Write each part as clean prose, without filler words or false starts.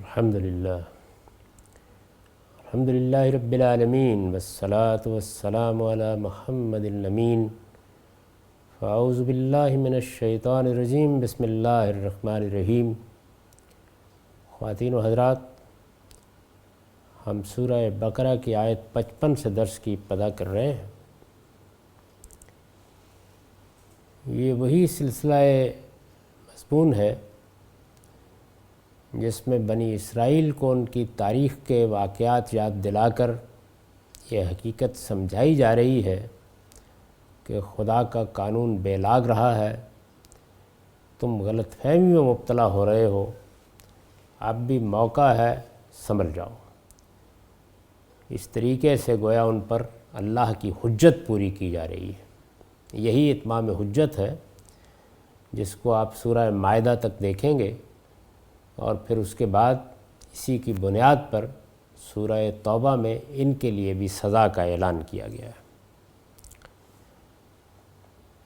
الحمدللہ رب العالمین والصلاة والسلام علی محمد الامین فاعوذ باللہ من الشیطان الرجیم بسم اللہ الرحمن الرحیم۔ خواتین و حضرات، ہم سورہ بقرہ کی آیت 55 سے درس کی ابتدا کر رہے ہیں۔ یہ وہی سلسلہ مضمون ہے جس میں بنی اسرائیل کو ان کی تاریخ کے واقعات یاد دلا کر یہ حقیقت سمجھائی جا رہی ہے کہ خدا کا قانون بے لاگ رہا ہے، تم غلط فہمی میں مبتلا ہو رہے ہو، اب بھی موقع ہے، سنبھل جاؤ۔ اس طریقے سے گویا ان پر اللہ کی حجت پوری کی جا رہی ہے۔ یہی اتمام حجت ہے جس کو آپ سورہ مائدہ تک دیکھیں گے، اور پھر اس کے بعد اسی کی بنیاد پر سورہ توبہ میں ان کے لیے بھی سزا کا اعلان کیا گیا ہے۔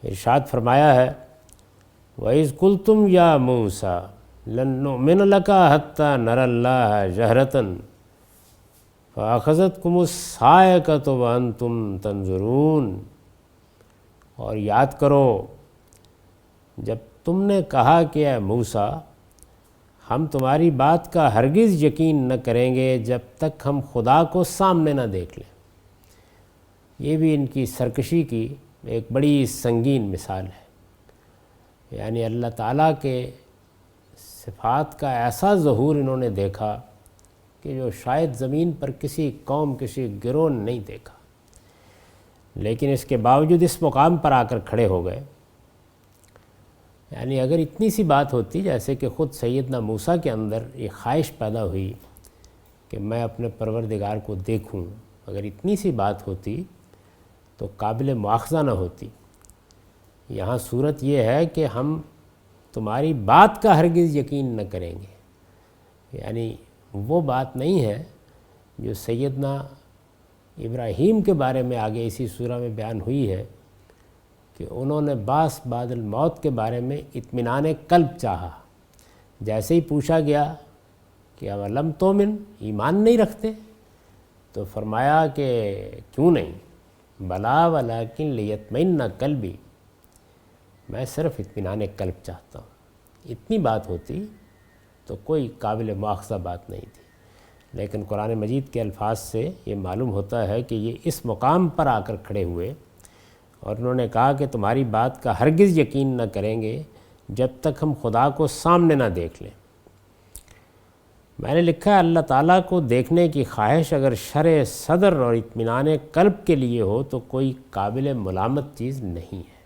ارشاد فرمایا ہے وَإِذْ قُلْتُمْ يَا مُوسَىٰ لَن نُّؤْمِنَ لَكَ حَتَّىٰ نَرَى اللَّهَ جَهْرَةً فَأَخَذَتْكُمُ الصَّاعِقَةُ وَأَنْتُمْ تَنظُرُونَ۔ اور یاد کرو جب تم نے کہا کہ اے موسیٰ، ہم تمہاری بات کا ہرگز یقین نہ کریں گے جب تک ہم خدا کو سامنے نہ دیکھ لیں۔ یہ بھی ان کی سرکشی کی ایک بڑی سنگین مثال ہے۔ یعنی اللہ تعالیٰ کے صفات کا ایسا ظہور انہوں نے دیکھا کہ جو شاید زمین پر کسی قوم، کسی گروہ نے نہیں دیکھا، لیکن اس کے باوجود اس مقام پر آ کر کھڑے ہو گئے۔ یعنی اگر اتنی سی بات ہوتی، جیسے کہ خود سیدنا موسیٰ کے اندر یہ خواہش پیدا ہوئی کہ میں اپنے پروردگار کو دیکھوں، اگر اتنی سی بات ہوتی تو قابل مواخذہ نہ ہوتی۔ یہاں صورت یہ ہے کہ ہم تمہاری بات کا ہرگز یقین نہ کریں گے۔ یعنی وہ بات نہیں ہے جو سیدنا ابراہیم کے بارے میں آگے اسی سورہ میں بیان ہوئی ہے کہ انہوں نے بعث بعد الموت کے بارے میں اطمینان قلب چاہا۔ جیسے ہی پوچھا گیا کہ اولم تؤمن، ایمان نہیں رکھتے؟ تو فرمایا کہ کیوں نہیں، بلا ولکن لیطمئن قلبی، میں صرف اطمینان قلب چاہتا ہوں۔ اتنی بات ہوتی تو کوئی قابل مواخذہ بات نہیں تھی، لیکن قرآن مجید کے الفاظ سے یہ معلوم ہوتا ہے کہ یہ اس مقام پر آ کر کھڑے ہوئے اور انہوں نے کہا کہ تمہاری بات کا ہرگز یقین نہ کریں گے جب تک ہم خدا کو سامنے نہ دیکھ لیں۔ میں نے لکھا ہے اللہ تعالیٰ کو دیکھنے کی خواہش اگر شرح صدر اور اطمینان قلب کے لیے ہو تو کوئی قابل ملامت چیز نہیں ہے،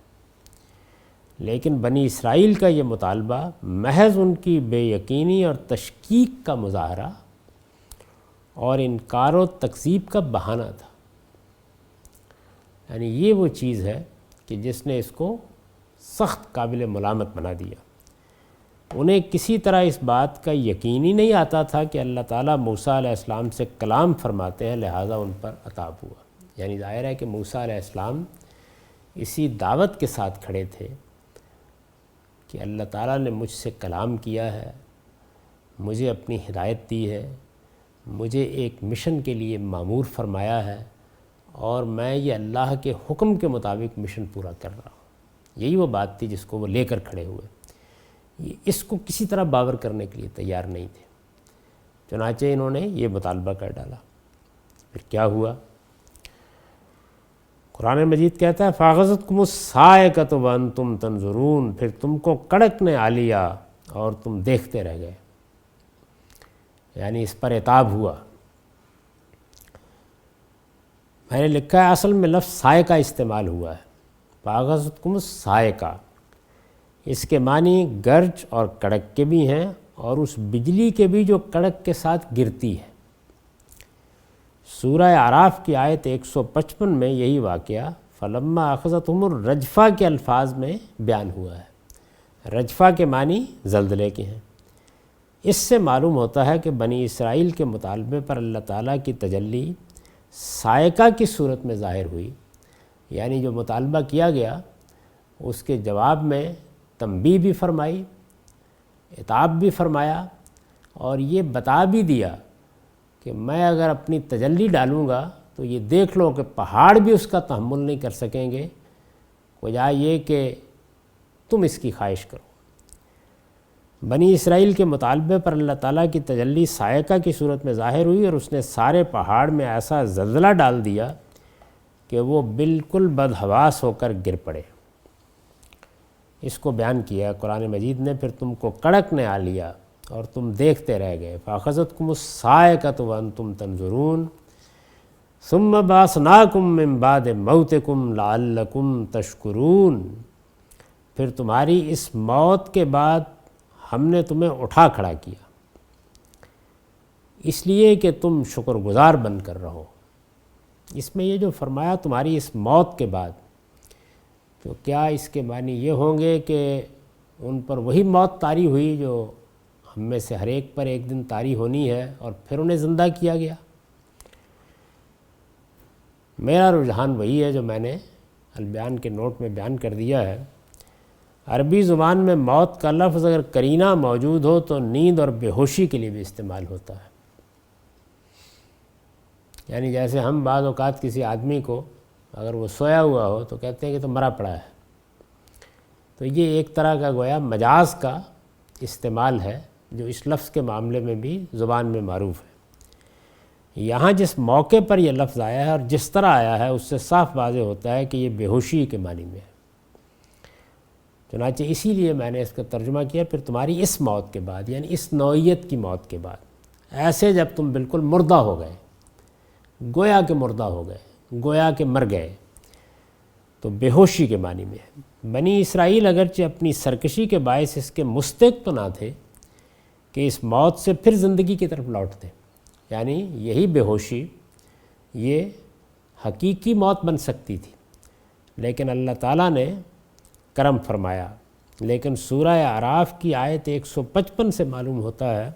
لیکن بنی اسرائیل کا یہ مطالبہ محض ان کی بے یقینی اور تشکیک کا مظاہرہ اور انکار و تکذیب کا بہانہ تھا۔ یعنی یہ وہ چیز ہے کہ جس نے اس کو سخت قابل ملامت بنا دیا۔ انہیں کسی طرح اس بات کا یقین ہی نہیں آتا تھا کہ اللہ تعالیٰ موسیٰ علیہ السلام سے کلام فرماتے ہیں، لہٰذا ان پر عطاب ہوا۔ یعنی ظاہر ہے کہ موسیٰ علیہ السلام اسی دعوت کے ساتھ کھڑے تھے کہ اللہ تعالیٰ نے مجھ سے کلام کیا ہے، مجھے اپنی ہدایت دی ہے، مجھے ایک مشن کے لیے مامور فرمایا ہے، اور میں یہ اللہ کے حکم کے مطابق مشن پورا کر رہا ہوں۔ یہی وہ بات تھی جس کو وہ لے کر کھڑے ہوئے۔ اس کو کسی طرح باور کرنے کے لیے تیار نہیں تھے، چنانچہ انہوں نے یہ مطالبہ کر ڈالا۔ پھر کیا ہوا؟ قرآن مجید کہتا ہے فَأَخَذَتْكُمُ الصَّاعِقَةُ وَأَنْتُمْ تَنظُرُونَ، پھر تم کو کڑک نے آ لیا اور تم دیکھتے رہ گئے۔ یعنی اس پر عتاب ہوا۔ میں نے لکھا ہے اصل میں لفظ صاعقہ استعمال ہوا ہے، فَأَخَذَتْكُمُ الصَّاعِقَةُ، اس کے معنی گرج اور کڑک کے بھی ہیں، اور اس بجلی کے بھی جو کڑک کے ساتھ گرتی ہے۔ سورہ اعراف کی آیت 155 میں یہی واقعہ فَلَمَّا أَخَذَتْهُمُ الرَّجْفَةُ کے الفاظ میں بیان ہوا ہے۔ رجفہ کے معنی زلزلے کے ہیں۔ اس سے معلوم ہوتا ہے کہ بنی اسرائیل کے مطالبے پر اللہ تعالیٰ کی تجلی صاعقہ کی صورت میں ظاہر ہوئی۔ یعنی جو مطالبہ کیا گیا اس کے جواب میں تنبیہ بھی فرمائی، عتاب بھی فرمایا، اور یہ بتا بھی دیا کہ میں اگر اپنی تجلی ڈالوں گا تو یہ دیکھ لو کہ پہاڑ بھی اس کا تحمل نہیں کر سکیں گے، وجہ یہ کہ تم اس کی خواہش کرو۔ بنی اسرائیل کے مطالبے پر اللہ تعالیٰ کی تجلی صاعقہ کی صورت میں ظاہر ہوئی، اور اس نے سارے پہاڑ میں ایسا زلزلہ ڈال دیا کہ وہ بالکل بدحواس ہو کر گر پڑے۔ اس کو بیان کیا قرآن مجید نے، پھر تم کو کڑک نے آ لیا اور تم دیکھتے رہ گئے۔ فَأَخَذَتْكُمُ الصَّاعِقَةُ وَأَنْتُمْ تَنظُرُونَ ثُمَّ بَعَثْنَاكُم مِّن بَعْدِ مَوْتِكُمْ لَعَلَّكُمْ تَشْكُرُونَ، پھر تمہاری اس موت کے بعد ہم نے تمہیں اٹھا کھڑا کیا، اس لیے کہ تم شکر گزار بن کر رہو۔ اس میں یہ جو فرمایا تمہاری اس موت کے بعد، تو کیا اس کے معنی یہ ہوں گے کہ ان پر وہی موت طاری ہوئی جو ہم میں سے ہر ایک پر ایک دن طاری ہونی ہے اور پھر انہیں زندہ کیا گیا؟ میرا رجحان وہی ہے جو میں نے البیان کے نوٹ میں بیان کر دیا ہے۔ عربی زبان میں موت کا لفظ اگر قرینہ موجود ہو تو نیند اور بے ہوشی کے لیے بھی استعمال ہوتا ہے۔ یعنی جیسے ہم بعض اوقات کسی آدمی کو اگر وہ سویا ہوا ہو تو کہتے ہیں کہ تو مرا پڑا ہے، تو یہ ایک طرح کا گویا مجاز کا استعمال ہے جو اس لفظ کے معاملے میں بھی زبان میں معروف ہے۔ یہاں جس موقع پر یہ لفظ آیا ہے اور جس طرح آیا ہے اس سے صاف واضح ہوتا ہے کہ یہ بے ہوشی کے معنی میں ہے۔ چنانچہ اسی لیے میں نے اس کا ترجمہ کیا پھر تمہاری اس موت کے بعد، یعنی اس نوعیت کی موت کے بعد، ایسے جب تم بالکل مردہ ہو گئے، گویا کہ مردہ ہو گئے، گویا کہ مر گئے، تو بے ہوشی کے معنی میں ہے۔ بنی اسرائیل اگرچہ اپنی سرکشی کے باعث اس کے مستحق تو نہ تھے کہ اس موت سے پھر زندگی کی طرف لوٹتے، یعنی یہی بے ہوشی یہ حقیقی موت بن سکتی تھی، لیکن اللہ تعالیٰ نے کرم فرمایا۔ لیکن سورہ اعراف کی آیت 155 سے معلوم ہوتا ہے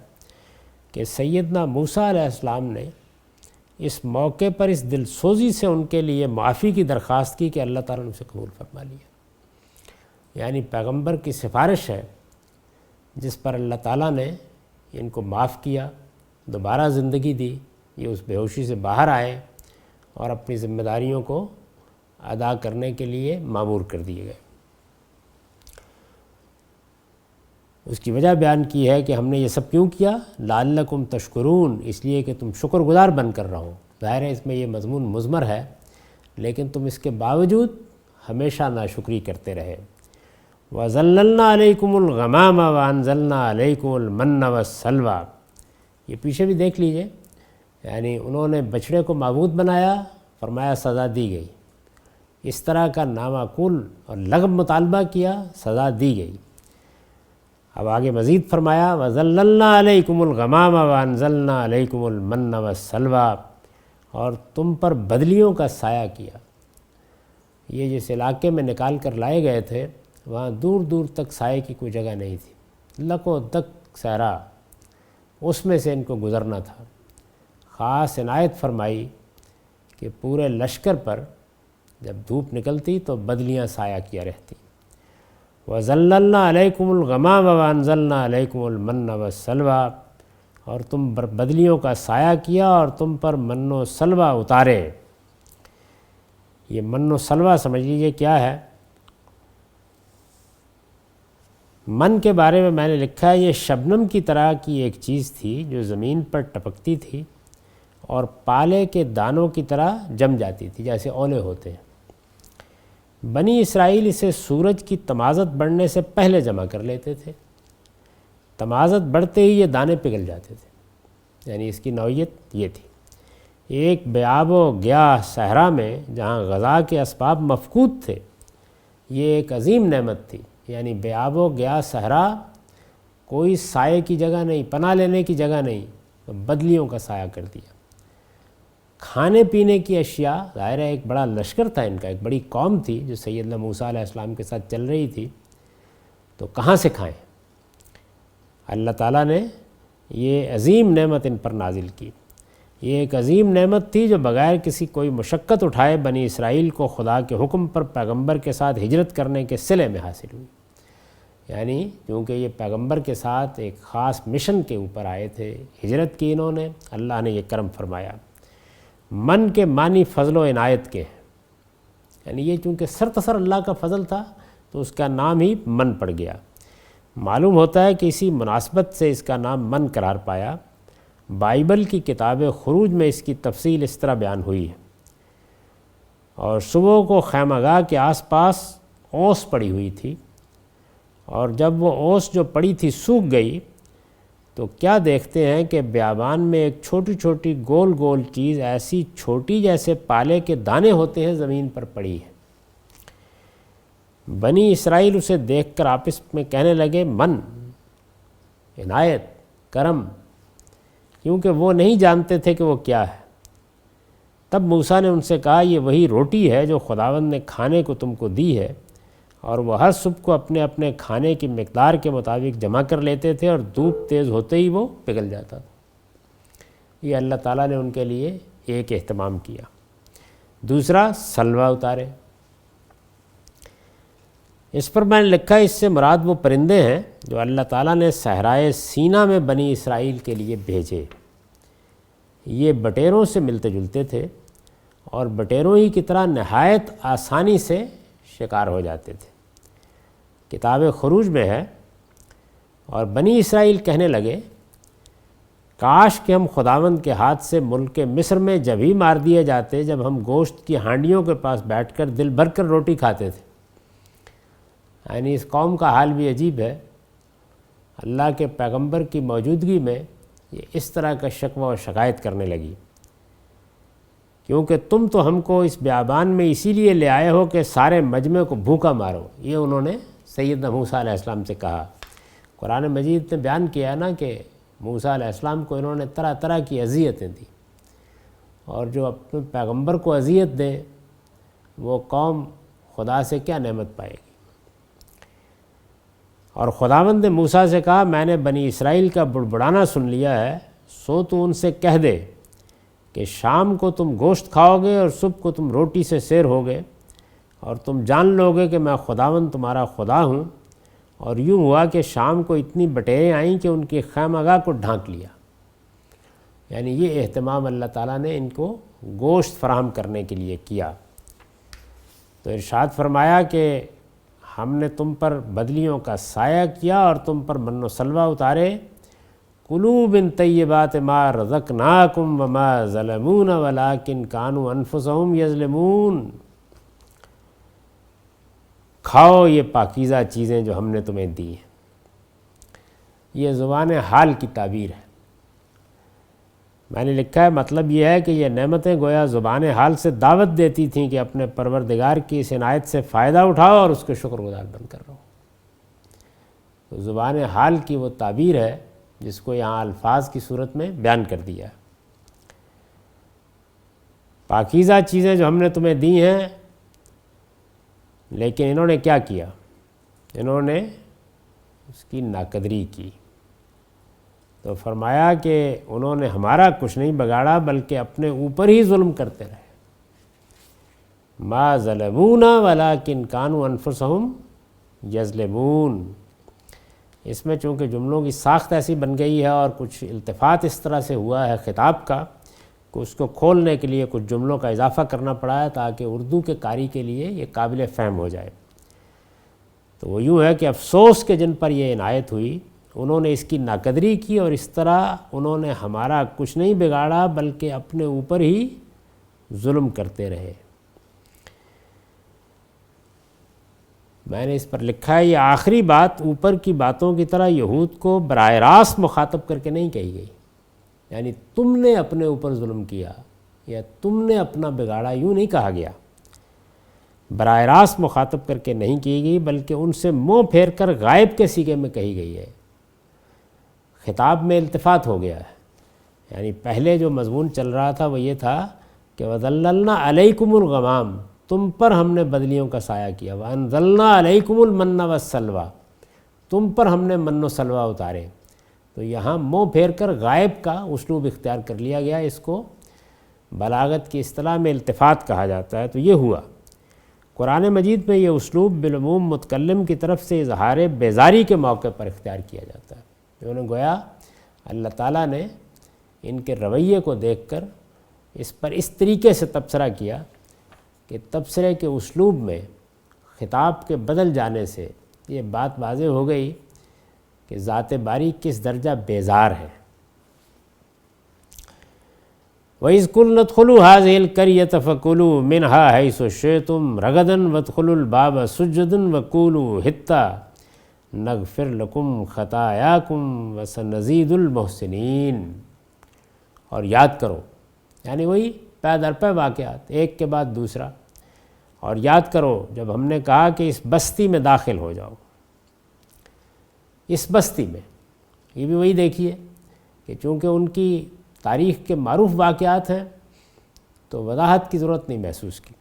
کہ سیدنا موسیٰ علیہ السلام نے اس موقع پر اس دل سوزی سے ان کے لیے معافی کی درخواست کی کہ اللہ تعالیٰ نے اسے قبول فرما لیا۔ یعنی پیغمبر کی سفارش ہے جس پر اللہ تعالیٰ نے ان کو معاف کیا، دوبارہ زندگی دی، یہ اس بے ہوشی سے باہر آئے اور اپنی ذمہ داریوں کو ادا کرنے کے لیے مامور کر دیے گئے۔ اس کی وجہ بیان کی ہے کہ ہم نے یہ سب کیوں کیا؟ لعلکم تشکرون، اس لیے کہ تم شکر گزار بن کر رہو۔ ظاہر ہے اس میں یہ مضمون مضمر ہے، لیکن تم اس کے باوجود ہمیشہ ناشکری کرتے رہے۔ وَظَلَّلْنَا عَلَيْكُمُ الْغَمَامَ وَأَنزَلْنَا عَلَيْكُمُ الْمَنَّ وَالسَّلْوَىٰ، یہ پیچھے بھی دیکھ لیجئے، یعنی انہوں نے بچڑے کو معبود بنایا، فرمایا سزا دی گئی۔ اس طرح کا نامعقول اور لغو مطالبہ کیا، سزا دی گئی۔ اب آگے مزید فرمایا وَظَلَّلْنَا عَلَيْكُمُ الْغَمَامَ وَأَنزَلْنَا عَلَيْكُمُ الْمَنَّ وَالسَّلْوَىٰ، اور تم پر بدلیوں کا سایہ کیا۔ یہ جس علاقے میں نکال کر لائے گئے تھے وہاں دور دور تک سائے کی کوئی جگہ نہیں تھی، لکو دک صحرا، اس میں سے ان کو گزرنا تھا۔ خاص عنایت فرمائی کہ پورے لشکر پر جب دھوپ نکلتی تو بدلیاں سایہ کیا رہتی۔ وَظَلَّلْنَا عَلَيْكُمُ الْغَمَامَ وَأَنزَلْنَا عَلَيْكُمُ الْمَنَّ وَالسَّلْوَىٰ، اور تم پر بدلیوں کا سایہ کیا اور تم پر من و سلوہ اتارے۔ یہ من و سلوہ سمجھ لیجئے کیا ہے۔ من کے بارے میں نے لکھا ہے یہ شبنم کی طرح کی ایک چیز تھی جو زمین پر ٹپکتی تھی اور پالے کے دانوں کی طرح جم جاتی تھی، جیسے اولے ہوتے ہیں۔ بنی اسرائیل اسے سورج کی تمازت بڑھنے سے پہلے جمع کر لیتے تھے، تمازت بڑھتے ہی یہ دانے پگھل جاتے تھے، یعنی اس کی نوعیت یہ تھی۔ ایک بے آب و گیاہ صحرا میں جہاں غذا کے اسباب مفقود تھے، یہ ایک عظیم نعمت تھی۔ یعنی بے آب و گیاہ صحرا، کوئی سائے کی جگہ نہیں، پناہ لینے کی جگہ نہیں، تو بدلیوں کا سایہ کر دیا۔ کھانے پینے کی اشیاء، ظاہر ہے ایک بڑا لشکر تھا ان کا، ایک بڑی قوم تھی جو سیدنا موسیٰ علیہ السلام کے ساتھ چل رہی تھی، تو کہاں سے کھائیں؟ اللہ تعالیٰ نے یہ عظیم نعمت ان پر نازل کی۔ یہ ایک عظیم نعمت تھی جو بغیر کسی کوئی مشقت اٹھائے بنی اسرائیل کو خدا کے حکم پر پیغمبر کے ساتھ ہجرت کرنے کے صلے میں حاصل ہوئی۔ یعنی کیونکہ یہ پیغمبر کے ساتھ ایک خاص مشن کے اوپر آئے تھے، ہجرت کی انہوں نے، اللہ نے یہ کرم فرمایا۔ من کے معنی فضل و عنایت کے، یعنی یہ چونکہ سرتسر اللہ کا فضل تھا تو اس کا نام ہی من پڑ گیا۔ معلوم ہوتا ہے کہ اسی مناسبت سے اس کا نام من قرار پایا۔ بائبل کی کتاب خروج میں اس کی تفصیل اس طرح بیان ہوئی ہے، اور صبح کو خیمہ گاہ کے آس پاس اوس پڑی ہوئی تھی، اور جب وہ اوس جو پڑی تھی سوکھ گئی تو کیا دیکھتے ہیں کہ بیابان میں ایک چھوٹی چھوٹی گول گول چیز ایسی چھوٹی جیسے پالے کے دانے ہوتے ہیں زمین پر پڑی ہے۔ بنی اسرائیل اسے دیکھ کر آپس میں کہنے لگے من، عنایت، کرم، کیونکہ وہ نہیں جانتے تھے کہ وہ کیا ہے۔ تب موسیٰ نے ان سے کہا یہ وہی روٹی ہے جو خداوند نے کھانے کو تم کو دی ہے، اور وہ ہر صبح کو اپنے اپنے کھانے کی مقدار کے مطابق جمع کر لیتے تھے، اور دھوپ تیز ہوتے ہی وہ پگھل جاتا تھا۔ یہ اللہ تعالیٰ نے ان کے لیے ایک اہتمام کیا۔ دوسرا، سلوہ اتارے۔ اس پر میں نے لکھا اس سے مراد وہ پرندے ہیں جو اللہ تعالیٰ نے صحرائے سینا میں بنی اسرائیل کے لیے بھیجے۔ یہ بٹیروں سے ملتے جلتے تھے اور بٹیروں ہی کی طرح نہایت آسانی سے شکار ہو جاتے تھے۔ کتاب خروج میں ہے، اور بنی اسرائیل کہنے لگے کاش کہ ہم خداوند کے ہاتھ سے ملک مصر میں جب ہی مار دیے جاتے جب ہم گوشت کی ہانڈیوں کے پاس بیٹھ کر دل بھر کر روٹی کھاتے تھے۔ یعنی اس قوم کا حال بھی عجیب ہے، اللہ کے پیغمبر کی موجودگی میں یہ اس طرح کا شکوہ و شکایت کرنے لگی، کیونکہ تم تو ہم کو اس بیابان میں اسی لیے لے آئے ہو کہ سارے مجمع کو بھوکا مارو۔ یہ انہوں نے سیدنا موسیٰ علیہ السلام سے کہا۔ قرآن مجید نے بیان کیا نا کہ موسیٰ علیہ السلام کو انہوں نے طرح طرح کی اذیتیں دی، اور جو اپنے پیغمبر کو اذیت دے وہ قوم خدا سے کیا نعمت پائے گی۔ اور خداوند نے موسیٰ سے کہا میں نے بنی اسرائیل کا بڑبڑانا سن لیا ہے، سو تو ان سے کہہ دے کہ شام کو تم گوشت کھاؤ گے اور صبح کو تم روٹی سے سیر ہوگے، اور تم جان لو گے کہ میں خداوند تمہارا خدا ہوں۔ اور یوں ہوا کہ شام کو اتنی بٹیریں آئیں کہ ان کی خیمہ گاہ کو ڈھانک لیا۔ یعنی یہ اہتمام اللہ تعالیٰ نے ان کو گوشت فراہم کرنے کے لیے کیا۔ تو ارشاد فرمایا کہ ہم نے تم پر بدلیوں کا سایہ کیا اور تم پر من و سلوہ اتارے۔ کلوا من طیبات ما رزقناکم وما ظلمونا ولکن کانوا انفسہم یظلمون۔ کھاؤ یہ پاکیزہ چیزیں جو ہم نے تمہیں دی ہیں۔ یہ زبان حال کی تعبیر ہے۔ میں نے لکھا ہے مطلب یہ ہے کہ یہ نعمتیں گویا زبان حال سے دعوت دیتی تھیں کہ اپنے پروردگار کی اس عنایت سے فائدہ اٹھاؤ اور اس کے شکر گزار بن کر رہو۔ تو زبان حال کی وہ تعبیر ہے جس کو یہاں الفاظ کی صورت میں بیان کر دیا ہے۔ پاکیزہ چیزیں جو ہم نے تمہیں دی ہیں، لیکن انہوں نے کیا کیا؟ انہوں نے اس کی ناقدری کی۔ تو فرمایا کہ انہوں نے ہمارا کچھ نہیں بگاڑا بلکہ اپنے اوپر ہی ظلم کرتے رہے۔ ما ظلمونا ولکن کانوا انفسہم یظلمون۔ اس میں چونکہ جملوں کی ساخت ایسی بن گئی ہے اور کچھ التفات اس طرح سے ہوا ہے خطاب کا کہ اس کو کھولنے کے لیے کچھ جملوں کا اضافہ کرنا پڑا ہے تاکہ اردو کے قاری کے لیے یہ قابل فہم ہو جائے۔ تو وہ یوں ہے کہ افسوس کہ جن پر یہ عنایت ہوئی انہوں نے اس کی ناقدری کی، اور اس طرح انہوں نے ہمارا کچھ نہیں بگاڑا بلکہ اپنے اوپر ہی ظلم کرتے رہے۔ میں نے اس پر لکھا ہے یہ آخری بات اوپر کی باتوں کی طرح یہود کو براہ راست مخاطب کر کے نہیں کہی گئی، یعنی تم نے اپنے اوپر ظلم کیا یا تم نے اپنا بگاڑا، یوں نہیں کہا گیا۔ براہ راست مخاطب کر کے نہیں کی گئی بلکہ ان سے منہ پھیر کر غائب کے سیغے میں کہی گئی ہے۔ خطاب میں التفات ہو گیا ہے، یعنی پہلے جو مضمون چل رہا تھا وہ یہ تھا کہ وَظَلَّلْنَا عَلَيْكُمُ الْغَمَامَ، تم پر ہم نے بدلیوں کا سایہ کیا، وَأَنزَلْنَا عَلَيْكُمُ الْمَنَّ وَالسَّلْوَىٰ، تم پر ہم نے من و سلوہ اتارے۔ تو یہاں منہ پھیر کر غائب کا اسلوب اختیار کر لیا گیا، اس کو بلاغت کی اصطلاح میں التفات کہا جاتا ہے۔ تو یہ ہوا قرآن مجید میں یہ اسلوب بالعموم متکلم کی طرف سے اظہار بیزاری کے موقع پر اختیار کیا جاتا ہے۔ انہوں نے گویا اللہ تعالیٰ نے ان کے رویے کو دیکھ کر اس پر اس طریقے سے تبصرہ کیا کہ تبصرے کے اسلوب میں خطاب کے بدل جانے سے یہ بات واضح ہو گئی کہ ذات باری کس درجہ بیزار ہے۔ وَإِذْ قُلْنَا ادْخُلُوا هَٰذِهِ الْقَرْيَةَ فَكُلُوا مِنْهَا حَيْثُ شِئْتُمْ رَغَدًا وَادْخُلُوا الْبَابَ سُجَّدًا وَقُولُوا حِطَّةٌ نَغْفِرْ لَكُمْ خَطَايَاكُمْ وَسَنَزِيدُ الْمُحْسِنِينَ۔ اور یاد کرو، یعنی وہی پے در پے واقعات ایک کے بعد دوسرا، اور یاد کرو جب ہم نے کہا کہ اس بستی میں داخل ہو جاؤ، اس بستی میں، یہ بھی وہی دیکھیے کہ چونکہ ان کی تاریخ کے معروف واقعات ہیں تو وضاحت کی ضرورت نہیں محسوس کی۔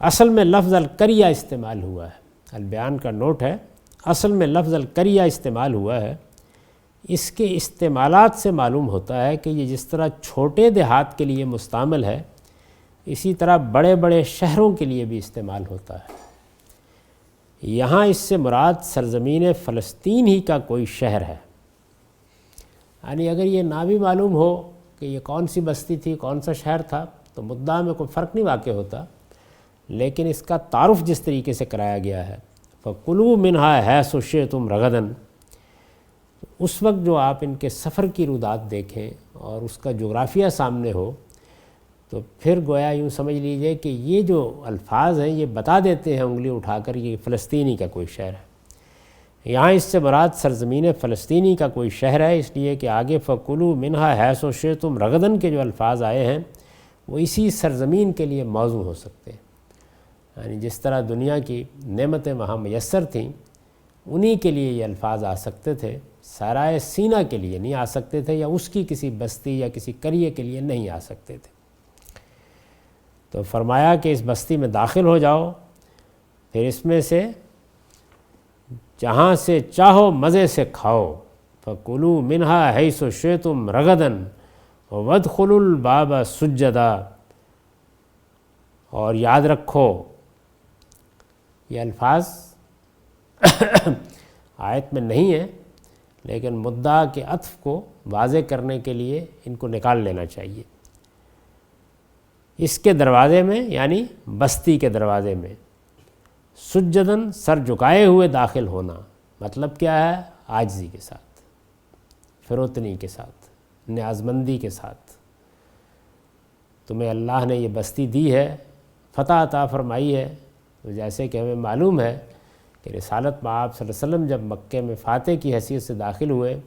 اصل میں لفظ القریہ استعمال ہوا ہے، البیان کا نوٹ ہے، اصل میں لفظ القریہ استعمال ہوا ہے۔ اس کے استعمالات سے معلوم ہوتا ہے کہ یہ جس طرح چھوٹے دیہات کے لیے مستعمل ہے، اسی طرح بڑے بڑے شہروں کے لیے بھی استعمال ہوتا ہے۔ یہاں اس سے مراد سرزمین فلسطین ہی کا کوئی شہر ہے، یعنی اگر یہ نہ بھی معلوم ہو کہ یہ کون سی بستی تھی، کون سا شہر تھا، تو مدعا میں کوئی فرق نہیں واقع ہوتا، لیکن اس کا تعارف جس طریقے سے کرایا گیا ہے فَكُلُوا مِنْهَا حَيْثُ شِئْتُمْ رَغَدًا، اس وقت جو آپ ان کے سفر کی رودات دیکھیں اور اس کا جغرافیہ سامنے ہو تو پھر گویا یوں سمجھ لیجئے کہ یہ جو الفاظ ہیں یہ بتا دیتے ہیں انگلی اٹھا کر یہ فلسطینی کا کوئی شہر ہے۔ یہاں اس سے مراد سرزمین فلسطینی کا کوئی شہر ہے، اس لیے کہ آگے فَكُلُوا مِنْهَا حَيْثُ شِئْتُمْ رَغَدًا کے جو الفاظ آئے ہیں وہ اسی سرزمین کے لیے موضوع ہو سکتے ہیں، یعنی جس طرح دنیا کی نعمتیں وہاں میسر تھیں انہی کے لیے یہ الفاظ آ سکتے تھے، سرائے سینہ کے لیے نہیں آ سکتے تھے، یا اس کی کسی بستی یا کسی قریے کے لیے نہیں آ سکتے تھے۔ تو فرمایا کہ اس بستی میں داخل ہو جاؤ، پھر اس میں سے جہاں سے چاہو مزے سے کھاؤ، فَكُلُوا مِنْهَا حَيْثُ شِئْتُمْ رَغَدًا وَادْخُلُوا الْبَابَ سُجَّدًا۔ اور یاد رکھو، یہ الفاظ آیت میں نہیں ہیں لیکن مدعا کے عطف کو واضح کرنے کے لیے ان کو نکال لینا چاہیے۔ اس کے دروازے میں یعنی بستی کے دروازے میں سجدن سر جھکائے ہوئے داخل ہونا، مطلب کیا ہے؟ عاجزی کے ساتھ، فروتنی کے ساتھ، نیازمندی کے ساتھ۔ تمہیں اللہ نے یہ بستی دی ہے، فتح عطا فرمائی ہے، تو جیسے کہ ہمیں معلوم ہے کہ رسالت میں آپ صلی اللہ علیہ وسلم جب مکے میں فاتح کی حیثیت سے داخل ہوئے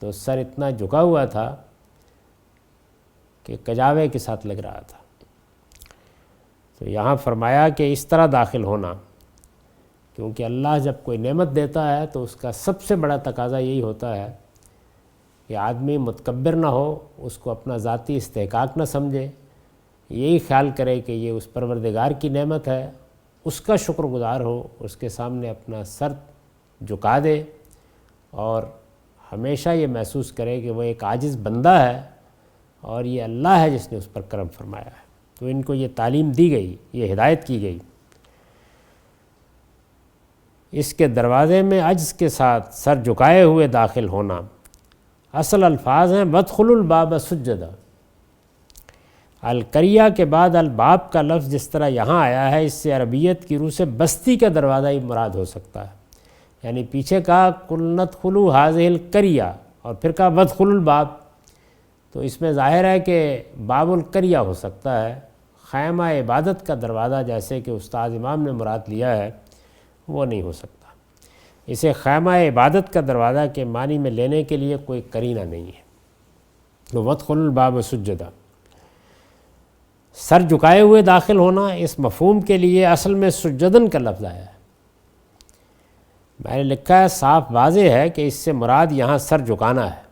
تو سر اتنا جھکا ہوا تھا کہ کجاوے کے ساتھ لگ رہا تھا۔ تو یہاں فرمایا کہ اس طرح داخل ہونا، کیونکہ اللہ جب کوئی نعمت دیتا ہے تو اس کا سب سے بڑا تقاضا یہی ہوتا ہے کہ آدمی متکبر نہ ہو، اس کو اپنا ذاتی استحقاق نہ سمجھے، یہی خیال کرے کہ یہ اس پروردگار کی نعمت ہے، اس کا شکر گزار ہو، اس کے سامنے اپنا سر جھکا دے اور ہمیشہ یہ محسوس کرے کہ وہ ایک عاجز بندہ ہے اور یہ اللہ ہے جس نے اس پر کرم فرمایا ہے۔ تو ان کو یہ تعلیم دی گئی، یہ ہدایت کی گئی۔ اس کے دروازے میں عجز کے ساتھ سر جھکائے ہوئے داخل ہونا۔ اصل الفاظ ہیں وَادْخُلُوا الْبَابَ سُجَّدًا۔ القریہ کے بعد الباب کا لفظ جس طرح یہاں آیا ہے، اس سے عربیت کی روح سے بستی کا دروازہ ہی مراد ہو سکتا ہے، یعنی پیچھے کہا قُلْنَا ادْخُلُوا هَٰذِهِ الْقَرْيَةَ اور پھر کہا وَادْخُلُوا الْبَابَ، تو اس میں ظاہر ہے کہ باب القریہ ہو سکتا ہے، خیمہ عبادت کا دروازہ جیسے کہ استاد امام نے مراد لیا ہے وہ نہیں ہو سکتا۔ اسے خیمہ عبادت کا دروازہ کے معنی میں لینے کے لیے کوئی قرینہ نہیں ہے۔ تو وَادْخُلُوا الْبَابَ سُجَّدًا، سر جھکائے ہوئے داخل ہونا، اس مفہوم کے لیے اصل میں سجدن کا لفظ آیا ہے۔ میں نے لکھا ہے صاف واضح ہے کہ اس سے مراد یہاں سر جھکانا ہے۔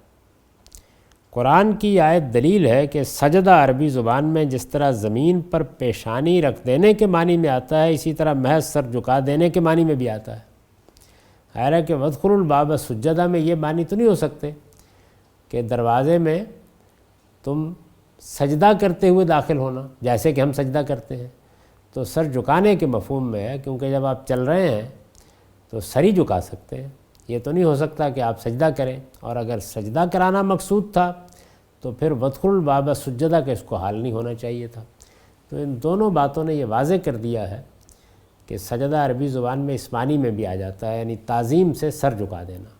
قرآن کی آیت دلیل ہے کہ سجدہ عربی زبان میں جس طرح زمین پر پیشانی رکھ دینے کے معنی میں آتا ہے، اسی طرح محض سر جھکا دینے کے معنی میں بھی آتا ہے۔ حالانکہ وَادْخُلُوا الْبَابَ سُجَّدًا میں یہ معنی تو نہیں ہو سکتے کہ دروازے میں تم سجدہ کرتے ہوئے داخل ہونا جیسے کہ ہم سجدہ کرتے ہیں، تو سر جھکانے کے مفہوم میں ہے، کیونکہ جب آپ چل رہے ہیں تو سر ہی جھکا سکتے ہیں، یہ تو نہیں ہو سکتا کہ آپ سجدہ کریں، اور اگر سجدہ کرانا مقصود تھا تو پھر وادخلوا الباب سجدا کا اس کو حال نہیں ہونا چاہیے تھا۔ تو ان دونوں باتوں نے یہ واضح کر دیا ہے کہ سجدہ عربی زبان میں اس معنی میں بھی آ جاتا ہے، یعنی تعظیم سے سر جھکا دینا۔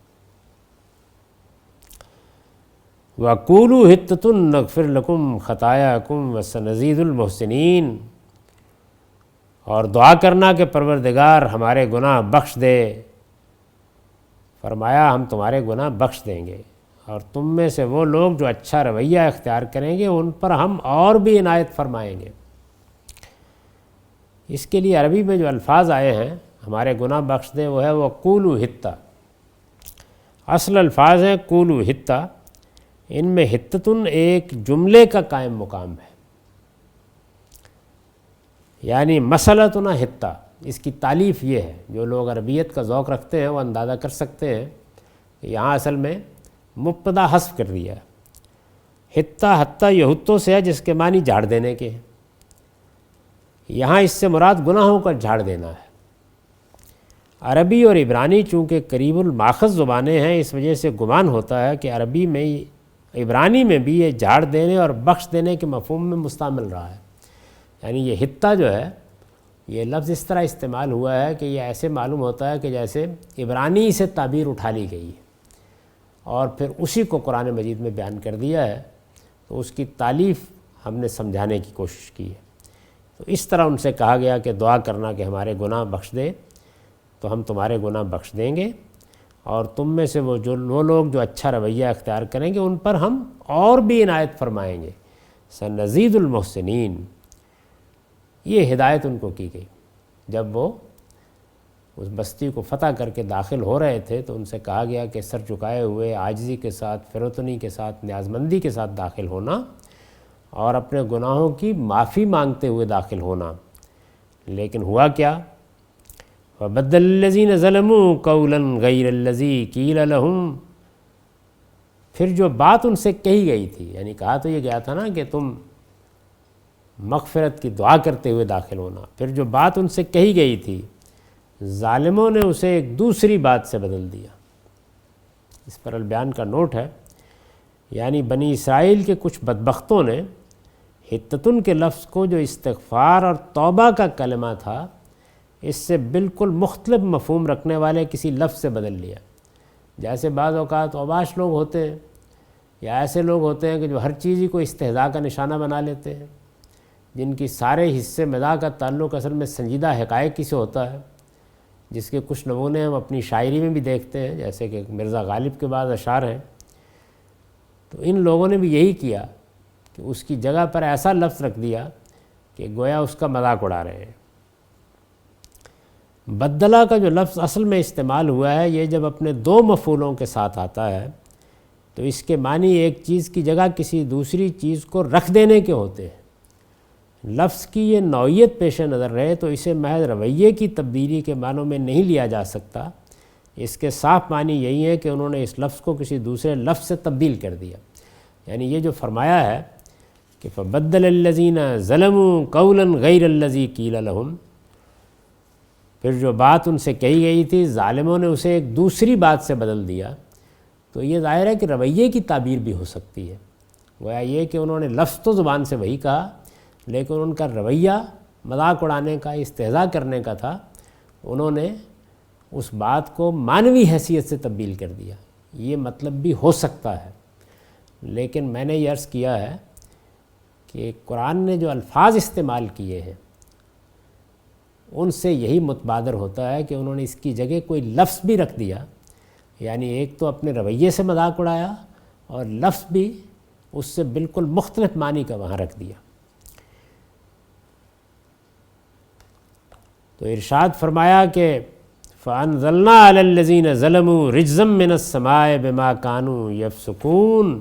وَقُولُوا حِطَّةٌ نَغْفِرْ لَكُمْ خَطَايَاكُمْ وَسَنَزِيدُ الْمُحْسِنِينَ، اور دعا کرنا کہ پروردگار ہمارے گناہ بخش دے۔ فرمایا ہم تمہارے گناہ بخش دیں گے، اور تم میں سے وہ لوگ جو اچھا رویہ اختیار کریں گے ان پر ہم اور بھی عنایت فرمائیں گے۔ اس کے لیے عربی میں جو الفاظ آئے ہیں ہمارے گناہ بخش دے، وہ ہے وَقُولُوا حِطَّةٌ۔ اصل الفاظ ہیں قُولُوا حِطَّةٌ، ان میں حِطَّةٌ ایک جملے کا قائم مقام ہے، یعنی مسئلتنا حِطَّہ۔ اس کی تعلیف یہ ہے، جو لوگ عربیت کا ذوق رکھتے ہیں وہ اندازہ کر سکتے ہیں کہ یہاں اصل میں مبتدا حذف کر دیا ہے۔ حِطَّہ حَطَّہ یحُطُّ سے ہے، جس کے معنی جھاڑ دینے کے ہیں۔ یہاں اس سے مراد گناہوں کا جھاڑ دینا ہے۔ عربی اور عبرانی چونکہ قریب الماخذ زبانیں ہیں، اس وجہ سے گمان ہوتا ہے کہ عربی میں عبرانی میں بھی یہ جھاڑ دینے اور بخش دینے کے مفہوم میں مستعمل رہا ہے۔ یعنی یہ حِطَّہ جو ہے، یہ لفظ اس طرح استعمال ہوا ہے کہ یہ ایسے معلوم ہوتا ہے کہ جیسے عبرانی سے تعبیر اٹھا لی گئی ہے اور پھر اسی کو قرآن مجید میں بیان کر دیا ہے، تو اس کی تعلیف ہم نے سمجھانے کی کوشش کی ہے۔ تو اس طرح ان سے کہا گیا کہ دعا کرنا کہ ہمارے گناہ بخش دے، تو ہم تمہارے گناہ بخش دیں گے، اور تم میں سے وہ لوگ جو اچھا رویہ اختیار کریں گے ان پر ہم اور بھی عنایت فرمائیں گے۔ سنزید المحسنین، یہ ہدایت ان کو کی گئی۔ جب وہ اس بستی کو فتح کر کے داخل ہو رہے تھے تو ان سے کہا گیا کہ سر جھکائے ہوئے، عاجزی کے ساتھ، فروتنی کے ساتھ، نیازمندی کے ساتھ داخل ہونا، اور اپنے گناہوں کی معافی مانگتے ہوئے داخل ہونا۔ لیکن ہوا کیا؟ وَبَدَّلَ الَّذِينَ ظَلَمُوا قَوْلًا غَيْرَ الَّذِي قِيلَ لَهُمْ، پھر جو بات ان سے کہی گئی تھی، یعنی کہا تو یہ گیا تھا نا کہ تم مغفرت کی دعا کرتے ہوئے داخل ہونا، پھر جو بات ان سے کہی گئی تھی ظالموں نے اسے ایک دوسری بات سے بدل دیا۔ اس پر البیان کا نوٹ ہے، یعنی بنی اسرائیل کے کچھ بدبختوں نے حِطَّةٌ کے لفظ کو، جو استغفار اور توبہ کا کلمہ تھا، اس سے بالکل مختلف مفہوم رکھنے والے کسی لفظ سے بدل لیا۔ جیسے بعض اوقات اوباش لوگ ہوتے ہیں، یا ایسے لوگ ہوتے ہیں کہ جو ہر چیز ہی کو استہزاء کا نشانہ بنا لیتے ہیں، جن کی سارے حصے مزاح کا تعلق اصل میں سنجیدہ حقائق کی سے ہوتا ہے، جس کے کچھ نمونے ہم اپنی شاعری میں بھی دیکھتے ہیں، جیسے کہ مرزا غالب کے بعض اشعار ہیں۔ تو ان لوگوں نے بھی یہی کیا کہ اس کی جگہ پر ایسا لفظ رکھ دیا کہ گویا اس کا مذاق اڑا رہے ہیں۔ بدلہ کا جو لفظ اصل میں استعمال ہوا ہے، یہ جب اپنے دو مفعولوں کے ساتھ آتا ہے تو اس کے معنی ایک چیز کی جگہ کسی دوسری چیز کو رکھ دینے کے ہوتے ہیں۔ لفظ کی یہ نوعیت پیش نظر رہے تو اسے محض رویے کی تبدیلی کے معنوں میں نہیں لیا جا سکتا، اس کے صاف معنی یہی ہے کہ انہوں نے اس لفظ کو کسی دوسرے لفظ سے تبدیل کر دیا۔ یعنی یہ جو فرمایا ہے کہ فَبَدَّلَ الَّذِينَ ظَلَمُوا قَوْلًا غَيْرَ الَّذِي قِيلَ لَهُمْ، پھر جو بات ان سے کہی گئی تھی ظالموں نے اسے ایک دوسری بات سے بدل دیا۔ تو یہ ظاہر ہے کہ رویے کی تعبیر بھی ہو سکتی ہے، گویا یہ کہ انہوں نے لفظ تو زبان سے وہی کہا، لیکن ان کا رویہ مذاق اڑانے کا، استہزاء کرنے کا تھا، انہوں نے اس بات کو معنوی حیثیت سے تبدیل کر دیا۔ یہ مطلب بھی ہو سکتا ہے، لیکن میں نے یہ عرض کیا ہے کہ قرآن نے جو الفاظ استعمال کیے ہیں ان سے یہی متبادر ہوتا ہے کہ انہوں نے اس کی جگہ کوئی لفظ بھی رکھ دیا، یعنی ایک تو اپنے رویے سے مذاق اڑایا اور لفظ بھی اس سے بالکل مختلف معنی کا وہاں رکھ دیا۔ تو ارشاد فرمایا کہ فَأَنزَلْنَا عَلَى الَّذِينَ ظَلَمُوا رِجْزًا مِّنَ السَّمَاءِ بِمَا كَانُوا يَفْسُقُونَ،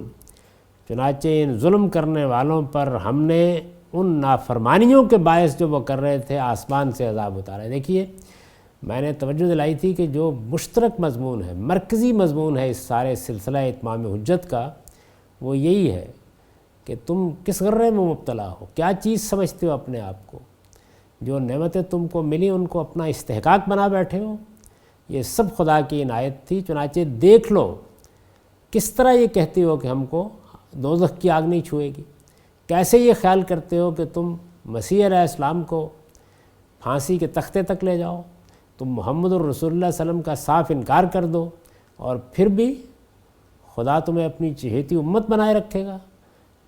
چنانچہ ان ظلم کرنے والوں پر ہم نے ان نافرمانیوں کے باعث جو وہ کر رہے تھے آسمان سے عذاب اتارا۔ دیکھیے میں نے توجہ دلائی تھی کہ جو مشترک مضمون ہے، مرکزی مضمون ہے اس سارے سلسلہ اتمام حجت کا، وہ یہی ہے کہ تم کس غرے میں مبتلا ہو، کیا چیز سمجھتے ہو اپنے آپ کو۔ جو نعمتیں تم کو ملی ان کو اپنا استحقاق بنا بیٹھے ہو، یہ سب خدا کی عنایت تھی، چنانچہ دیکھ لو کس طرح یہ کہتے ہو کہ ہم کو دوزخ کی آگ نہیں چھوئے گی، کیسے یہ خیال کرتے ہو کہ تم مسیح علیہ السلام کو پھانسی کے تختے تک لے جاؤ، تم محمد الرسول اللہ صلی اللہ علیہ وسلم کا صاف انکار کر دو، اور پھر بھی خدا تمہیں اپنی چہیتی امت بنائے رکھے گا؟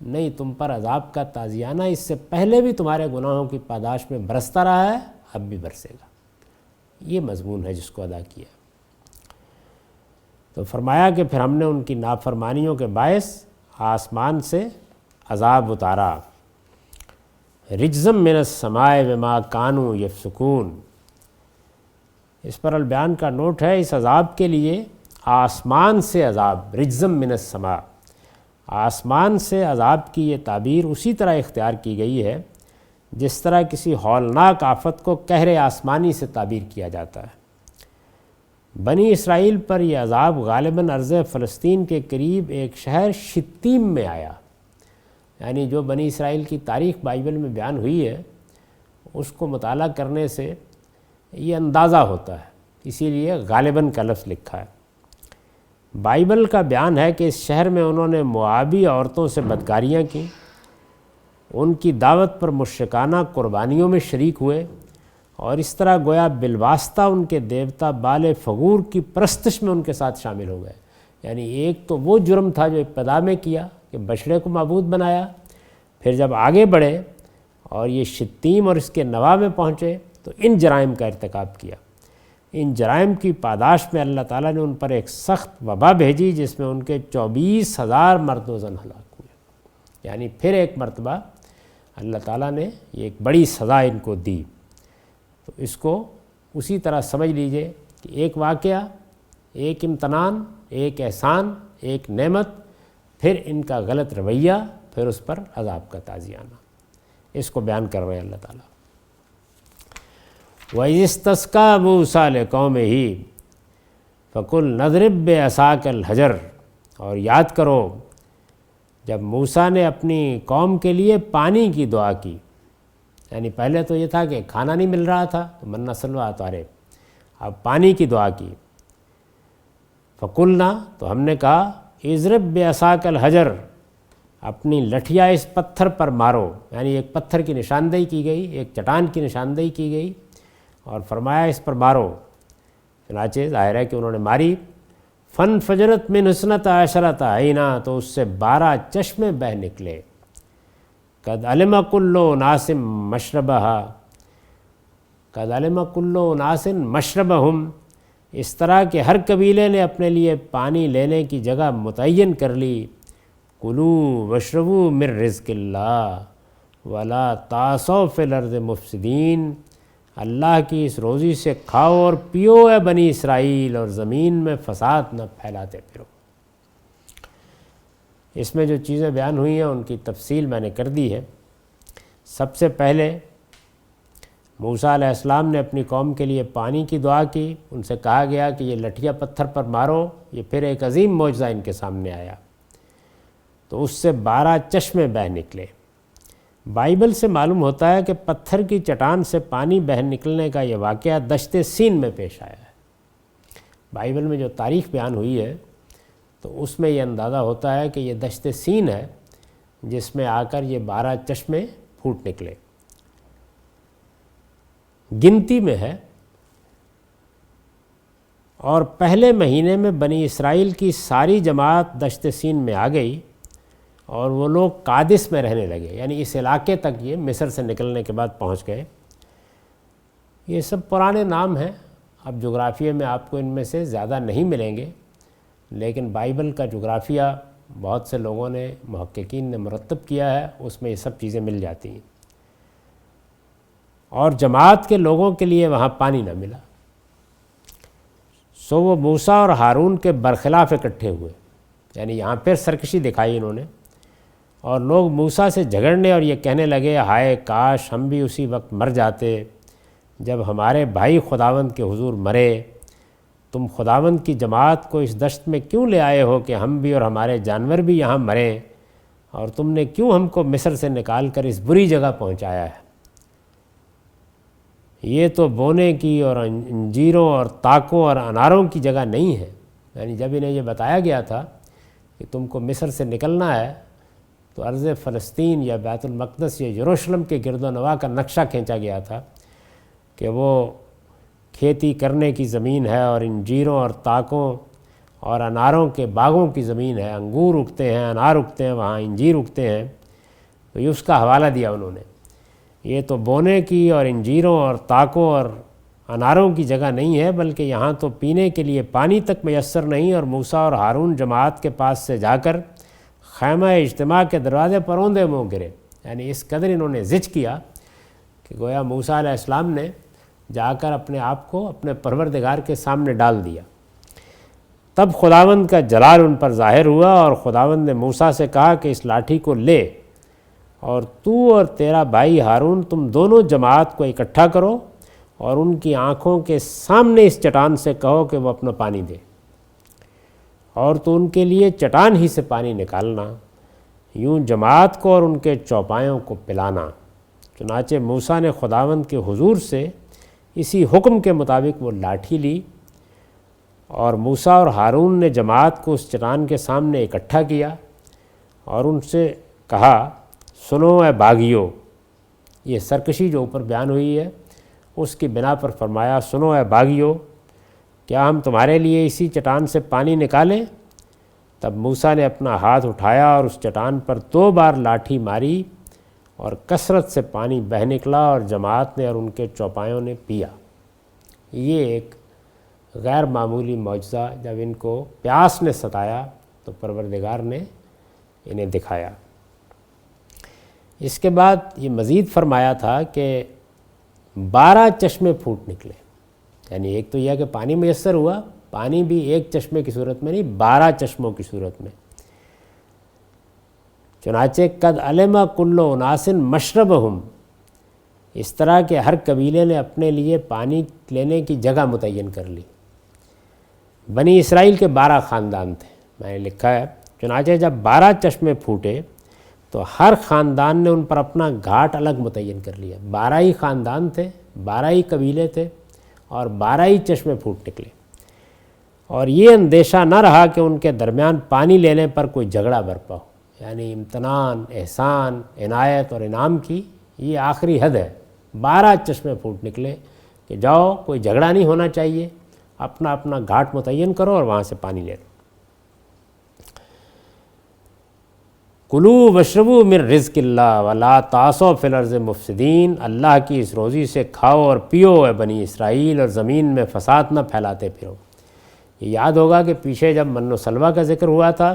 نہیں، تم پر عذاب کا تازیانہ اس سے پہلے بھی تمہارے گناہوں کی پاداش میں برستا رہا ہے، اب بھی برسے گا۔ یہ مضمون ہے جس کو ادا کیا۔ تو فرمایا کہ پھر ہم نے ان کی نافرمانیوں کے باعث آسمان سے عذاب اتارا، رجزم من السماء بما کانوا یفسقون۔ اس پر البیان کا نوٹ ہے، اس عذاب کے لیے آسمان سے عذاب، رجزم من السماء، آسمان سے عذاب کی یہ تعبیر اسی طرح اختیار کی گئی ہے جس طرح کسی ہولناک آفت کو قہر آسمانی سے تعبیر کیا جاتا ہے۔ بنی اسرائیل پر یہ عذاب غالباً ارض فلسطین کے قریب ایک شہر شتیم میں آیا، یعنی جو بنی اسرائیل کی تاریخ بائبل میں بیان ہوئی ہے اس کو مطالعہ کرنے سے یہ اندازہ ہوتا ہے، اسی لیے غالباً کا لفظ لکھا ہے۔ بائبل کا بیان ہے کہ اس شہر میں انہوں نے موآبی عورتوں سے بدکاریاں کیں، ان کی دعوت پر مشرکانہ قربانیوں میں شریک ہوئے، اور اس طرح گویا بالواسطہ ان کے دیوتا بال فغور کی پرستش میں ان کے ساتھ شامل ہو گئے۔ یعنی ایک تو وہ جرم تھا جو ابتدا میں کیا کہ بچڑے کو معبود بنایا، پھر جب آگے بڑھے اور یہ شتیم اور اس کے نواح میں پہنچے تو ان جرائم کا ارتکاب کیا۔ ان جرائم کی پاداش میں اللہ تعالیٰ نے ان پر ایک سخت وبا بھیجی جس میں ان کے 24,000 مرد و زن ہلاک ہوئے۔ یعنی پھر ایک مرتبہ اللہ تعالیٰ نے ایک بڑی سزا ان کو دی۔ تو اس کو اسی طرح سمجھ لیجئے کہ ایک واقعہ، ایک امتحان، ایک احسان، ایک نعمت، پھر ان کا غلط رویہ، پھر اس پر عذاب کا تازیانہ، اس کو بیان کر رہے ہیں اللہ تعالیٰ۔ وَإِذِ اسْتَسْقَىٰ مُوسَىٰ لِقَوْمِهِ فَقُلْ نَضْرِب بِّعَصَاكَ الْحَجَرَ، اور یاد کرو جب موسیٰ نے اپنی قوم کے لیے پانی کی دعا کی، یعنی پہلے تو یہ تھا کہ کھانا نہیں مل رہا تھا تو منّا سلویٰ اتارے، اب پانی کی دعا کی۔ فَقُلْنَا، تو ہم نے کہا، اضرب بعصاک الحجر، اپنی لٹھیا اس پتھر پر مارو، یعنی ایک پتھر کی نشاندہی کی گئی، ایک چٹان کی نشاندہی کی گئی اور فرمایا اس پر مارو۔ چنانچہ ظاہر ہے کہ انہوں نے ماری۔ فَانْفَجَرَتْ مِنْ اثْنَتَ عَشَرَةَ عَيْنًا، تو اس سے 12 چشمے بہہ نکلے۔ قَدْ عَلِمَ كُلُّ أُنَاسٍ مَشْرَبَهَا، قَدْ عَلِمَ كُلُّ أُنَاسٍ مَشْرَبَهُمْ، اس طرح کہ ہر قبیلے نے اپنے لیے پانی لینے کی جگہ متعین کر لی۔ کُلُوا وَاشْرَبُوا مِن رِزْقِ اللَّهِ وَلَا تَعْثَوْا فِي الْأَرْضِ مُفْسِدِينَ، اللہ کی اس روزی سے کھاؤ اور پیو اے بنی اسرائیل، اور زمین میں فساد نہ پھیلاتے پھرو۔ اس میں جو چیزیں بیان ہوئی ہیں ان کی تفصیل میں نے کر دی ہے۔ سب سے پہلے موسیٰ علیہ السلام نے اپنی قوم کے لیے پانی کی دعا کی، ان سے کہا گیا کہ یہ لٹھیا پتھر پر مارو، یہ پھر ایک عظیم معجزہ ان کے سامنے آیا، تو اس سے 12 چشمے بہہ نکلے۔ بائبل سے معلوم ہوتا ہے کہ پتھر کی چٹان سے پانی بہہ نکلنے کا یہ واقعہ دشت سین میں پیش آیا ہے۔ بائبل میں جو تاریخ بیان ہوئی ہے تو اس میں یہ اندازہ ہوتا ہے کہ یہ دشت سین ہے جس میں آ کر یہ 12 چشمے پھوٹ نکلے۔ گنتی میں ہے، اور پہلے مہینے میں بنی اسرائیل کی ساری جماعت دشت سین میں آ گئی اور وہ لوگ قادس میں رہنے لگے، یعنی اس علاقے تک یہ مصر سے نکلنے کے بعد پہنچ گئے۔ یہ سب پرانے نام ہیں، اب جغرافیے میں آپ کو ان میں سے زیادہ نہیں ملیں گے، لیکن بائبل کا جغرافیہ بہت سے لوگوں نے، محققین نے مرتب کیا ہے، اس میں یہ سب چیزیں مل جاتی ہیں۔ اور جماعت کے لوگوں کے لیے وہاں پانی نہ ملا، سو وہ موسیٰ اور ہارون کے برخلاف اکٹھے ہوئے، یعنی یہاں پھر سرکشی دکھائی انہوں نے، اور لوگ موسیٰ سے جھگڑنے اور یہ کہنے لگے، ہائے کاش ہم بھی اسی وقت مر جاتے جب ہمارے بھائی خداوند کے حضور مرے۔ تم خداوند کی جماعت کو اس دشت میں کیوں لے آئے ہو کہ ہم بھی اور ہمارے جانور بھی یہاں مریں، اور تم نے کیوں ہم کو مصر سے نکال کر اس بری جگہ پہنچایا ہے؟ یہ تو بونے کی اور انجیروں اور تاکوں اور اناروں کی جگہ نہیں ہے۔ یعنی جب انہیں یہ بتایا گیا تھا کہ تم کو مصر سے نکلنا ہے تو ارض فلسطین یا بیت المقدس یا یروشلم کے گرد و نواح کا نقشہ کھینچا گیا تھا کہ وہ کھیتی کرنے کی زمین ہے اور انجیروں اور تاکوں اور اناروں کے باغوں کی زمین ہے، انگور اگتے ہیں، انار اگتے ہیں، وہاں انجیر اگتے ہیں۔ تو یہ اس کا حوالہ دیا انہوں نے، یہ تو بونے کی اور انجیروں اور تاکوں اور اناروں کی جگہ نہیں ہے، بلکہ یہاں تو پینے کے لیے پانی تک میسر نہیں۔ اور موسیٰ اور ہارون جماعت کے پاس سے جا کر خیمہ اجتماع کے دروازے پر اوندے منہ گرے۔ یعنی اس قدر انہوں نے ضج کیا کہ گویا موسیٰ علیہ السلام نے جا کر اپنے آپ کو اپنے پروردگار کے سامنے ڈال دیا۔ تب خداوند کا جلال ان پر ظاہر ہوا، اور خداوند نے موسیٰ سے کہا کہ اس لاٹھی کو لے اور تو اور تیرا بھائی ہارون تم دونوں جماعت کو اکٹھا کرو اور ان کی آنکھوں کے سامنے اس چٹان سے کہو کہ وہ اپنا پانی دے، اور تو ان کے لیے چٹان ہی سے پانی نکالنا، یوں جماعت کو اور ان کے چوپایوں کو پلانا۔ چنانچہ موسیٰ نے خداوند کے حضور سے اسی حکم کے مطابق وہ لاٹھی لی، اور موسیٰ اور ہارون نے جماعت کو اس چٹان کے سامنے اکٹھا کیا اور ان سے کہا، سنو اے باغیو۔ یہ سرکشی جو اوپر بیان ہوئی ہے اس کی بنا پر فرمایا، سنو اے باغیو، کیا ہم تمہارے لیے اسی چٹان سے پانی نکالیں؟ تب موسیٰ نے اپنا ہاتھ اٹھایا اور اس چٹان پر 2 بار لاٹھی ماری، اور کثرت سے پانی بہہ نکلا، اور جماعت نے اور ان کے چوپایوں نے پیا۔ یہ ایک غیر معمولی معجزہ جب ان کو پیاس نے ستایا تو پروردگار نے انہیں دکھایا۔ اس کے بعد یہ مزید فرمایا تھا کہ 12 چشمے پھوٹ نکلے۔ یعنی ایک تو یہ کہ پانی میسر ہوا، پانی بھی ایک چشمے کی صورت میں نہیں، 12 چشموں کی صورت میں۔ چنانچہ قد علم کل اناس مشربہم، اس طرح کہ ہر قبیلے نے اپنے لیے پانی لینے کی جگہ متعین کر لی۔ بنی اسرائیل کے 12 خاندان تھے، میں نے لکھا ہے، چنانچہ جب 12 چشمے پھوٹے تو ہر خاندان نے ان پر اپنا گھاٹ الگ متعین کر لیا۔ 12 ہی خاندان تھے، 12 ہی قبیلے تھے، اور 12 ہی چشمے پھوٹ نکلے، اور یہ اندیشہ نہ رہا کہ ان کے درمیان پانی لینے پر کوئی جھگڑا برپا ہو۔ یعنی امتنان، احسان، عنایت اور انعام کی یہ آخری حد ہے۔ 12 چشمے پھوٹ نکلے کہ جاؤ، کوئی جھگڑا نہیں ہونا چاہیے، اپنا اپنا گھاٹ متعین کرو اور وہاں سے پانی لے لو۔ کلوا واشربوا من رزق اللہ ولا تعصوا فی الارض مفسدین، اللہ کی اس روزی سے کھاؤ اور پیو اے بنی اسرائیل، اور زمین میں فساد نہ پھیلاتے پھرو۔ یہ یاد ہوگا کہ پیچھے جب من و سلوہ کا ذکر ہوا تھا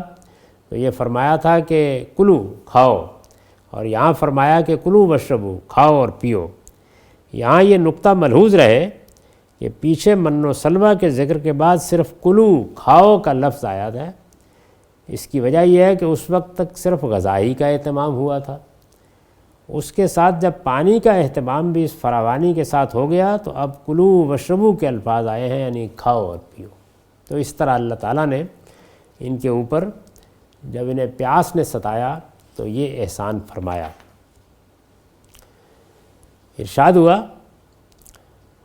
تو یہ فرمایا تھا کہ کلو، کھاؤ، اور یہاں فرمایا کہ کلوا واشربوا، کھاؤ اور پیو۔ یہاں یہ نقطہ ملحوظ رہے کہ پیچھے من و سلوہ کے ذکر کے بعد صرف کلو، کھاؤ کا لفظ آیا ہے۔ اس کی وجہ یہ ہے کہ اس وقت تک صرف غذائی کا اہتمام ہوا تھا، اس کے ساتھ جب پانی کا اہتمام بھی اس فراوانی کے ساتھ ہو گیا تو اب کلو واشربوا کے الفاظ آئے ہیں، یعنی کھاؤ اور پیو۔ تو اس طرح اللہ تعالیٰ نے ان کے اوپر جب انہیں پیاس نے ستایا تو یہ احسان فرمایا۔ ارشاد ہوا،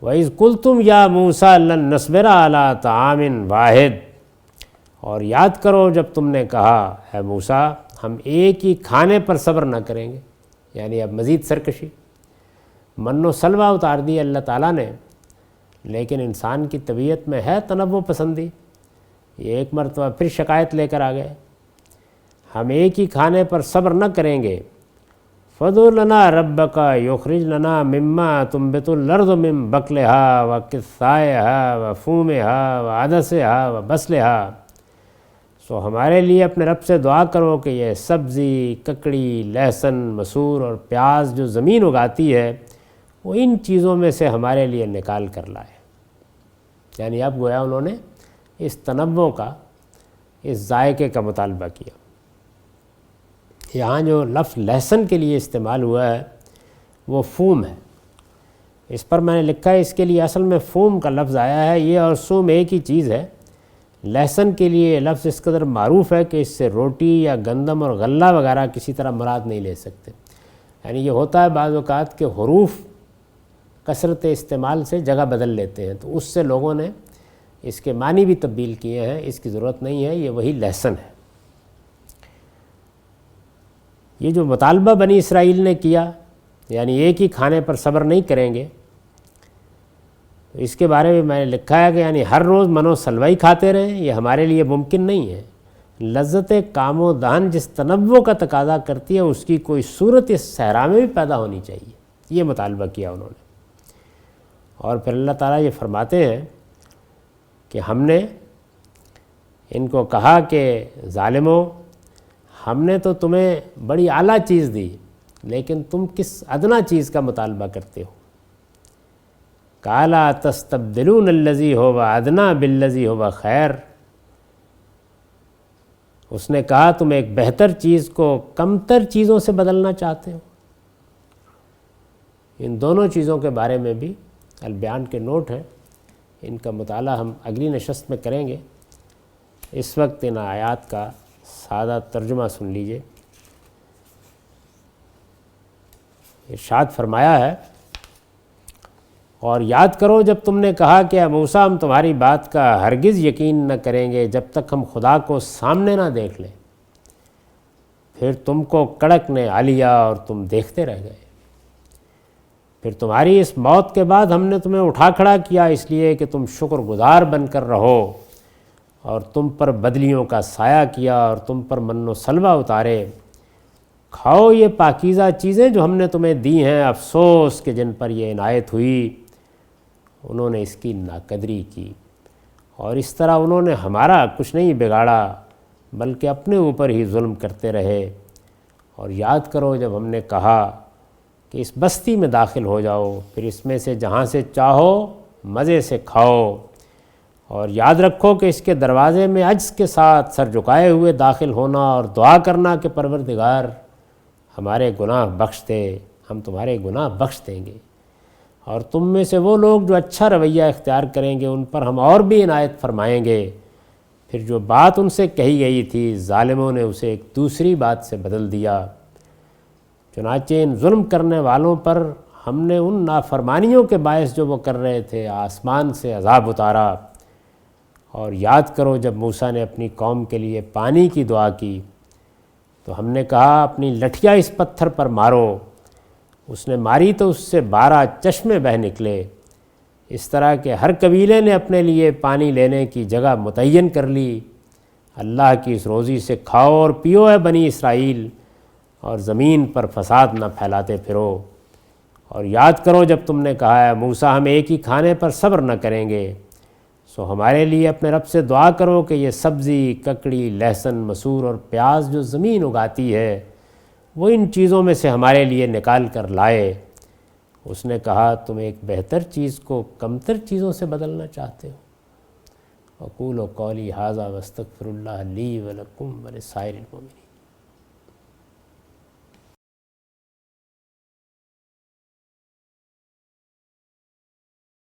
وَإِذْ قُلْتُمْ يَا مُوسَىٰ لَن نَّصْبِرَ عَلَىٰ طَعَامٍ وَاحِدٍ، اور یاد کرو جب تم نے کہا اے موسیٰ ہم ایک ہی کھانے پر صبر نہ کریں گے۔ یعنی اب مزید سرکشی، من و سلوہ اتار دی اللہ تعالیٰ نے، لیکن انسان کی طبیعت میں ہے تنوع پسندی۔ یہ ایک مرتبہ پھر شکایت لے کر آ گئے، ہم ایک ہی کھانے پر صبر نہ کریں گے۔ فَادْعُ لَنَا رَبَّكَ يُخْرِجْ لَنَا مِمَّا تُنبِتُ الْأَرْضُ مِن بَقْلِهَا وَقِثَّائِهَا وَفُومِهَا وَعَدَسِهَا وَبَصْلِهَا، سو ہمارے لیے اپنے رب سے دعا کرو کہ یہ سبزی، ککڑی، لہسن، مسور اور پیاز جو زمین اگاتی ہے وہ ان چیزوں میں سے ہمارے لیے نکال کر لائے۔ یعنی اب گویا انہوں نے اس تنوع کا، اس ذائقے کا مطالبہ کیا۔ یہاں جو لفظ لہسن کے لیے استعمال ہوا ہے وہ فوم ہے۔ اس پر میں نے لکھا ہے اس کے لیے اصل میں فوم کا لفظ آیا ہے، یہ اور سوم ایک ہی چیز ہے۔ لہسن کے لیے یہ لفظ اس قدر معروف ہے کہ اس سے روٹی یا گندم اور غلہ وغیرہ کسی طرح مراد نہیں لے سکتے۔ یعنی یہ ہوتا ہے بعض اوقات کہ حروف کثرت استعمال سے جگہ بدل لیتے ہیں، تو اس سے لوگوں نے اس کے معنی بھی تبدیل کیے ہیں۔ اس کی ضرورت نہیں ہے، یہ وہی لہسن ہے۔ یہ جو مطالبہ بنی اسرائیل نے کیا، یعنی ایک ہی کھانے پر صبر نہیں کریں گے، اس کے بارے میں نے لکھا ہے کہ یعنی ہر روز من و سلوی کھاتے رہیں، یہ ہمارے لیے ممکن نہیں ہے۔ لذت کام و دہن جس تنوع کا تقاضا کرتی ہے، اس کی کوئی صورت اس صحرا میں بھی پیدا ہونی چاہیے، یہ مطالبہ کیا انہوں نے۔ اور پھر اللہ تعالیٰ یہ فرماتے ہیں کہ ہم نے ان کو کہا کہ ظالموں، ہم نے تو تمہیں بڑی اعلیٰ چیز دی، لیکن تم کس ادنا چیز کا مطالبہ کرتے ہو۔ قَالَ تَسْتَبْدِلُونَ الَّذِي هُوَ أَدْنَىٰ بِالَّذِي هُوَ خَيْرٌ، اس نے کہا تم ایک بہتر چیز کو کمتر چیزوں سے بدلنا چاہتے ہو۔ ان دونوں چیزوں کے بارے میں بھی البیان کے نوٹ ہیں، ان کا مطالعہ ہم اگلی نشست میں کریں گے۔ اس وقت ان آیات کا سادہ ترجمہ سن لیجئے۔ ارشاد فرمایا ہے، اور یاد کرو جب تم نے کہا کہ اے موسیٰ ہم تمہاری بات کا ہرگز یقین نہ کریں گے جب تک ہم خدا کو سامنے نہ دیکھ لیں۔ پھر تم کو کڑک نے آ لیا اور تم دیکھتے رہ گئے۔ پھر تمہاری اس موت کے بعد ہم نے تمہیں اٹھا کھڑا کیا اس لیے کہ تم شکر گزار بن کر رہو، اور تم پر بدلیوں کا سایہ کیا اور تم پر من و سلوہ اتارے۔ کھاؤ یہ پاکیزہ چیزیں جو ہم نے تمہیں دی ہیں، افسوس کہ جن پر یہ عنایت ہوئی انہوں نے اس کی ناقدری کی، اور اس طرح انہوں نے ہمارا کچھ نہیں بگاڑا بلکہ اپنے اوپر ہی ظلم کرتے رہے۔ اور یاد کرو جب ہم نے کہا کہ اس بستی میں داخل ہو جاؤ، پھر اس میں سے جہاں سے چاہو مزے سے کھاؤ، اور یاد رکھو کہ اس کے دروازے میں عجز کے ساتھ سر جھکائے ہوئے داخل ہونا اور دعا کرنا کہ پروردگار ہمارے گناہ بخش دے، ہم تمہارے گناہ بخش دیں گے۔ اور تم میں سے وہ لوگ جو اچھا رویہ اختیار کریں گے ان پر ہم اور بھی عنایت فرمائیں گے۔ پھر جو بات ان سے کہی گئی تھی ظالموں نے اسے ایک دوسری بات سے بدل دیا۔ چنانچہ ان ظلم کرنے والوں پر ہم نے ان نافرمانیوں کے باعث جو وہ کر رہے تھے آسمان سے عذاب اتارا۔ اور یاد کرو جب موسیٰ نے اپنی قوم کے لیے پانی کی دعا کی تو ہم نے کہا اپنی لٹھیا اس پتھر پر مارو، اس نے ماری تو اس سے 12 چشمے بہہ نکلے۔ اس طرح کہ ہر قبیلے نے اپنے لیے پانی لینے کی جگہ متعین کر لی۔ اللہ کی اس روزی سے کھاؤ اور پیو اے بنی اسرائیل، اور زمین پر فساد نہ پھیلاتے پھرو۔ اور یاد کرو جب تم نے کہا ہے موسیٰ ہم ایک ہی کھانے پر صبر نہ کریں گے، سو ہمارے لیے اپنے رب سے دعا کرو کہ یہ سبزی، ککڑی، لہسن، مسور اور پیاز جو زمین اگاتی ہے وہ ان چیزوں میں سے ہمارے لیے نکال کر لائے۔ اس نے کہا تم ایک بہتر چیز کو کمتر چیزوں سے بدلنا چاہتے ہو۔ اقول قولی ھذا واستغفر اللہ لی ولکم ولسائر المؤمنین۔